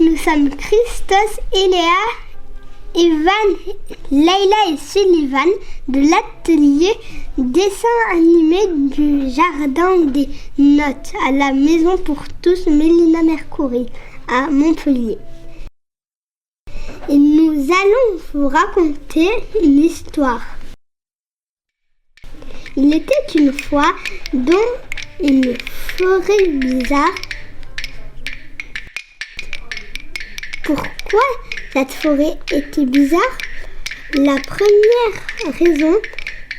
Nous sommes Christos et Léa, Evan, Leïla et Sullivan de l'atelier dessin animé du Jardin des Notes à la Maison pour tous Mélina Mercouri à Montpellier. Et nous allons vous raconter une histoire. Il était une fois dans une forêt bizarre. Pourquoi cette forêt était bizarre? La première raison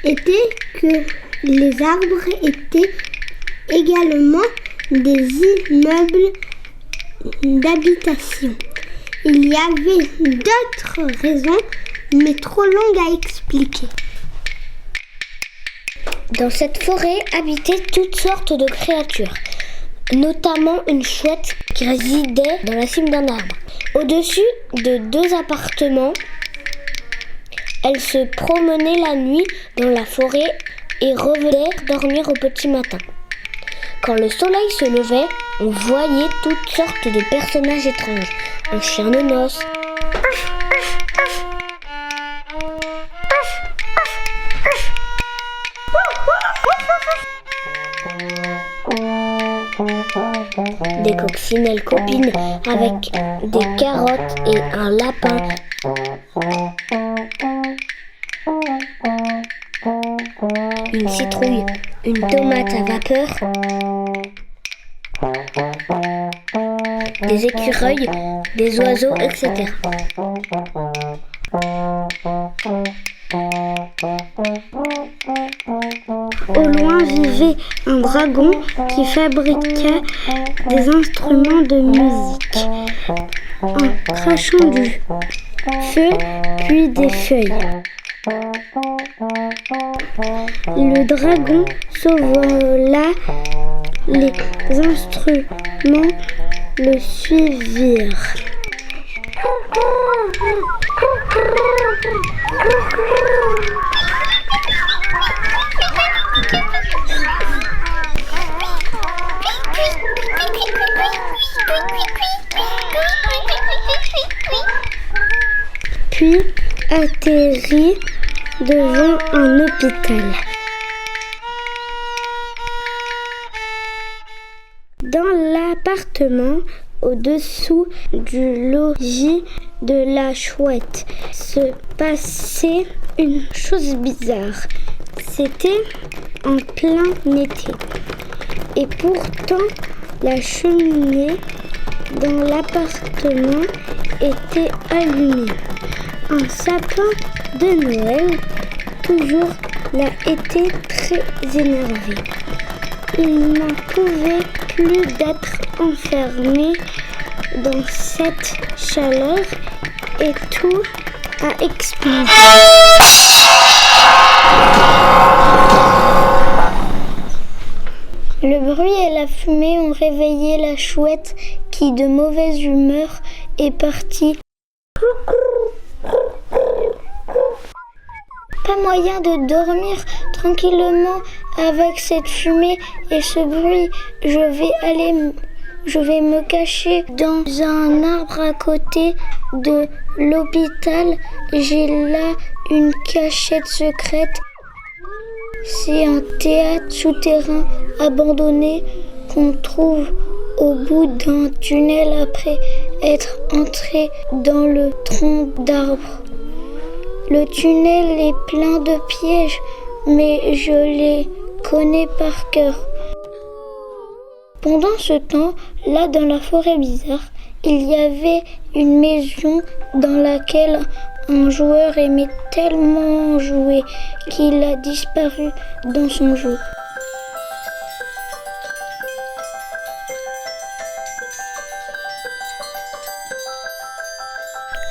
était que les arbres étaient également des immeubles d'habitation. Il y avait d'autres raisons, mais trop longues à expliquer. Dans cette forêt habitaient toutes sortes de créatures, notamment une chouette qui résidait dans la cime d'un arbre. Au-dessus de 2 appartements, elle se promenait la nuit dans la forêt et revenait dormir au petit matin. Quand le soleil se levait, on voyait toutes sortes de personnages étranges. Un chien de noces, des coccinelles copines avec des carottes et un lapin. Une citrouille, une tomate à vapeur, des écureuils, des oiseaux, etc. Au loin vivait un dragon qui fabriquait des instruments de musique en crachant du feu puis des feuilles. Le dragon s'envola, les instruments le suivirent. Puis atterrit devant un hôpital. Dans l'appartement au-dessous du logis de la chouette se passait une chose bizarre. C'était en plein été. Et pourtant, la cheminée dans l'appartement était allumée. Un sapin de Noël, toujours là, était très énervé. Il n'en pouvait plus d'être enfermé dans cette chaleur et tout a explosé. Le bruit et la fumée ont réveillé la chouette qui, de mauvaise humeur, est partie. Pas moyen de dormir tranquillement avec cette fumée et ce bruit. Je vais me cacher dans un arbre à côté de l'hôpital. J'ai là une cachette secrète. C'est un théâtre souterrain abandonné qu'on trouve au bout d'un tunnel après être entré dans le tronc d'arbre. Le tunnel est plein de pièges, mais je les connais par cœur. Pendant ce temps, là dans la forêt bizarre, il y avait une maison dans laquelle un joueur aimait tellement jouer qu'il a disparu dans son jeu.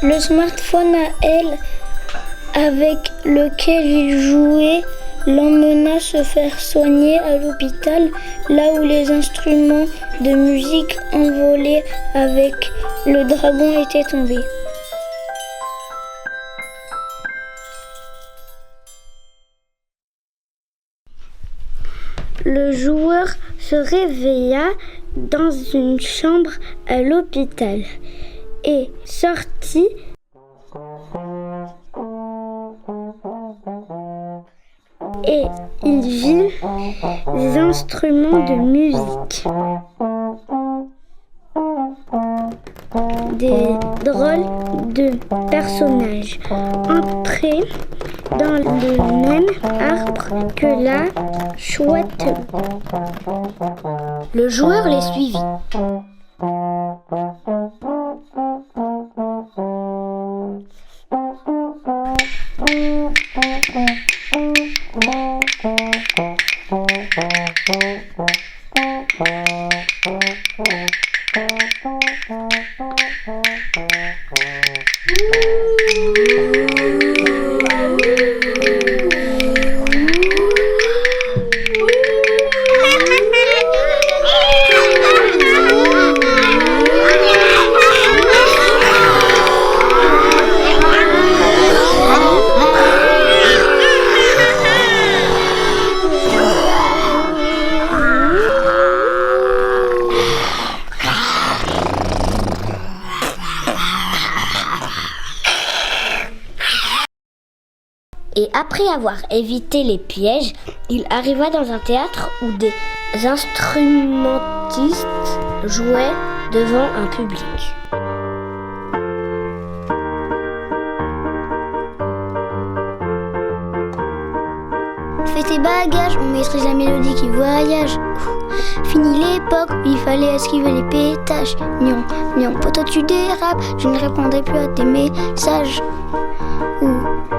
Le smartphone à elle, avec lequel il jouait, l'emmena se faire soigner à l'hôpital, là où les instruments de musique envolés avec le dragon étaient tombés. Le joueur se réveilla dans une chambre à l'hôpital. est sorti et il vit des instruments de musique, des drôles de personnages entrés dans le même arbre que la chouette. Le joueur les suivit. Et après avoir évité les pièges, il arriva dans un théâtre où des instrumentistes jouaient devant un public. Fais tes bagages, on maîtrise la mélodie qui voyage. Fini l'époque où il fallait esquiver les pétages. Nion, nion, poteau tu dérapes, je ne répondrai plus à tes messages.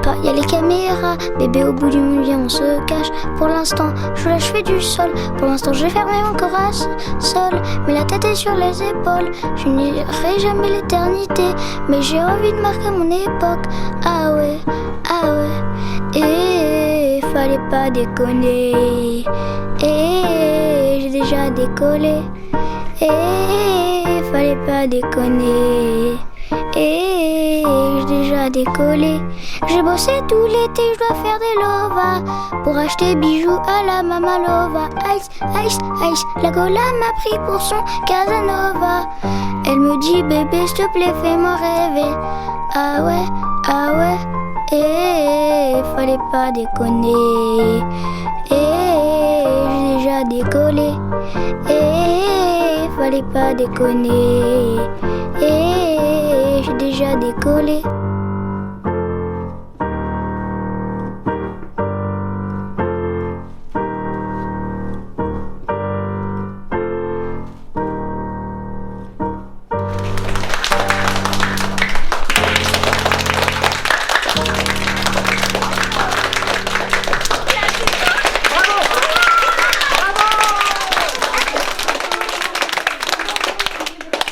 Pas, y a les caméras, bébé au bout du monde, viens on se cache. Pour l'instant, je lâche fais du sol. Pour l'instant, j'ai fermé mon corps à sol. Mais la tête est sur les épaules. Je n'irai jamais l'éternité, mais j'ai envie de marquer mon époque. Ah ouais, et fallait pas déconner. Et j'ai déjà décollé. Et fallait pas déconner. Et j'ai déjà décollé. J'ai bossé tout l'été, je dois faire des lovas pour acheter bijoux à la Mamalova. Ice, ice, ice, la Gola m'a pris pour son Casanova. Elle me dit bébé s'il te plaît fais-moi rêver. Ah ouais, et fallait pas déconner. Et j'ai déjà décollé. Et fallait pas déconner. Et j'ai déjà décollé.